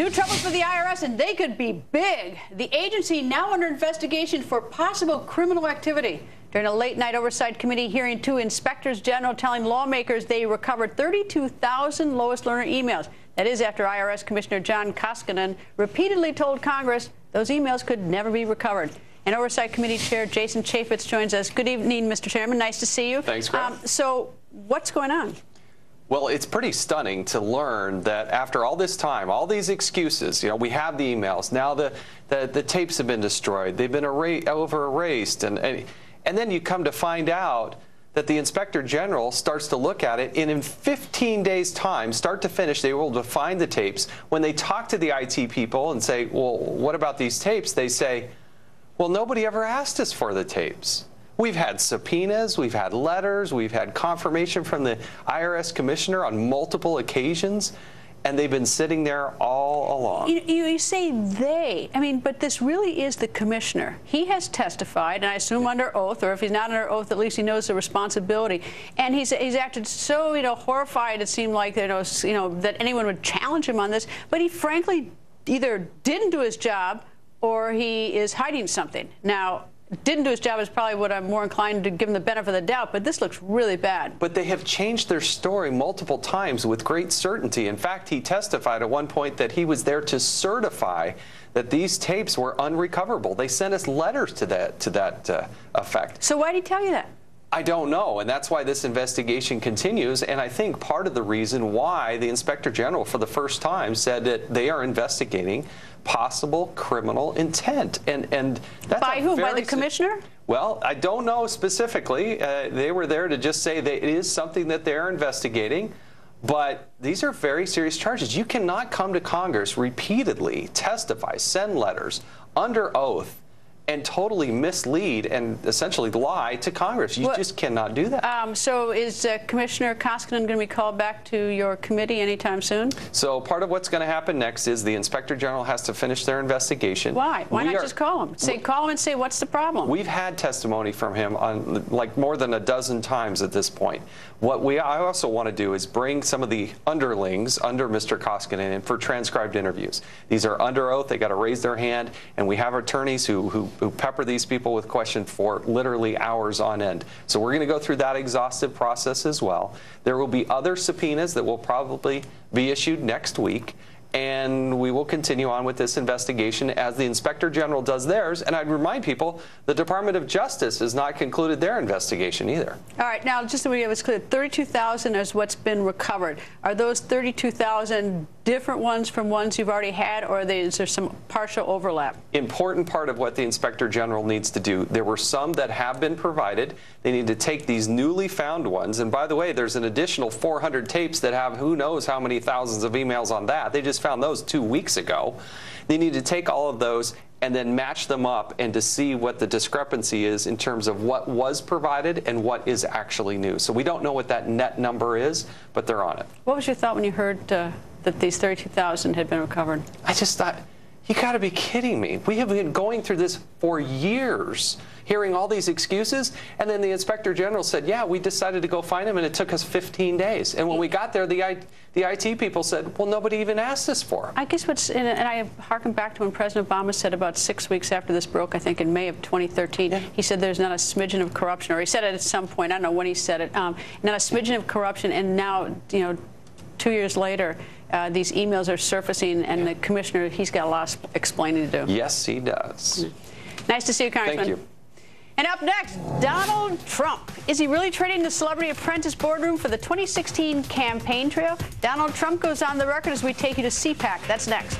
New troubles for the IRS, and they could be big. The agency now under investigation for possible criminal activity. During a late-night oversight committee hearing, two inspectors general telling lawmakers they recovered 32,000 lowest learner emails. That is after IRS Commissioner John Koskinen repeatedly told Congress those emails could never be recovered. And Oversight Committee Chair Jason Chaffetz joins us. Good evening, Mr. Chairman. Nice to see you. Thanks, Greg. So what's going on? Well, it's pretty stunning to learn that after all this time, all these excuses, we have the emails, now the tapes have been destroyed, they've been over-erased, and then you come to find out that the Inspector General starts to look at it, and in 15 days' time, start to finish, they were able to find the tapes. When they talk to the IT people and say, well, what about these tapes? They say, well, nobody ever asked us for the tapes. We've had subpoenas, we've had letters, we've had confirmation from the IRS commissioner on multiple occasions, and they've been sitting there all along. You say they. I mean, but this really is the commissioner. He has testified, and I assume under oath, or if he's not under oath, at least he knows the responsibility. And he's acted so, horrified. It seemed like that anyone would challenge him on this. But he frankly either didn't do his job, or he is hiding something. Now, didn't do his job is probably what I'm more inclined to give him the benefit of the doubt, but this looks really bad. But they have changed their story multiple times with great certainty. In fact, he testified at one point that he was there to certify that these tapes were unrecoverable. They sent us letters to that effect. So why did he tell you that? I don't know, and that's why this investigation continues, and I think part of the reason why the Inspector General for the first time said that they are investigating possible criminal intent. And that's by who? By the commissioner? Well, I don't know specifically. They were there to just say that it is something that they're investigating, but these are very serious charges. You cannot come to Congress repeatedly, testify, send letters under oath, and totally mislead and essentially lie to Congress. You just cannot do that. So is Commissioner Koskinen going to be called back to your committee anytime soon? So part of what's going to happen next is the Inspector General has to finish their investigation. Why? Why not just call him? Call him and say, what's the problem? We've had testimony from him on more than a dozen times at this point. What I also want to do is bring some of the underlings under Mr. Koskinen in for transcribed interviews. These are under oath. They got to raise their hand, and we have attorneys who pepper these people with questions for literally hours on end. So we're going to go through that exhaustive process as well. There will be other subpoenas that will probably be issued next week, and we will continue on with this investigation as the Inspector General does theirs. And I'd remind people, the Department of Justice has not concluded their investigation either. All right, now just so we have it clear, 32,000 is what's been recovered. Are those 32,000 different ones from ones you've already had, or is there some partial overlap? Important part of what the Inspector General needs to do. There were some that have been provided. They need to take these newly found ones. And by the way, there's an additional 400 tapes that have who knows how many thousands of emails on that. They just found those 2 weeks ago. They need to take all of those and then match them up and to see what the discrepancy is in terms of what was provided and what is actually new. So we don't know what that net number is, but they're on it. What was your thought when you heard that these 32,000 had been recovered? I just thought, you got to be kidding me. We have been going through this for years, hearing all these excuses, and then the Inspector General said, yeah, we decided to go find him, and it took us 15 days. And when we got there, the IT people said, well, nobody even asked us for him. I guess and I harken back to when President Obama said about 6 weeks after this broke, I think in May of 2013, he said there's not a smidgen of corruption, or he said it at some point, I don't know when he said it, not a smidgen of corruption, and now, 2 years later, these emails are surfacing, and the commissioner, he's got a lot of explaining to do. Yes, he does. Nice to see you, Congressman. Thank you. And up next, Donald Trump. Is he really trading the Celebrity Apprentice boardroom for the 2016 campaign trail? Donald Trump goes on the record as we take you to CPAC. That's next.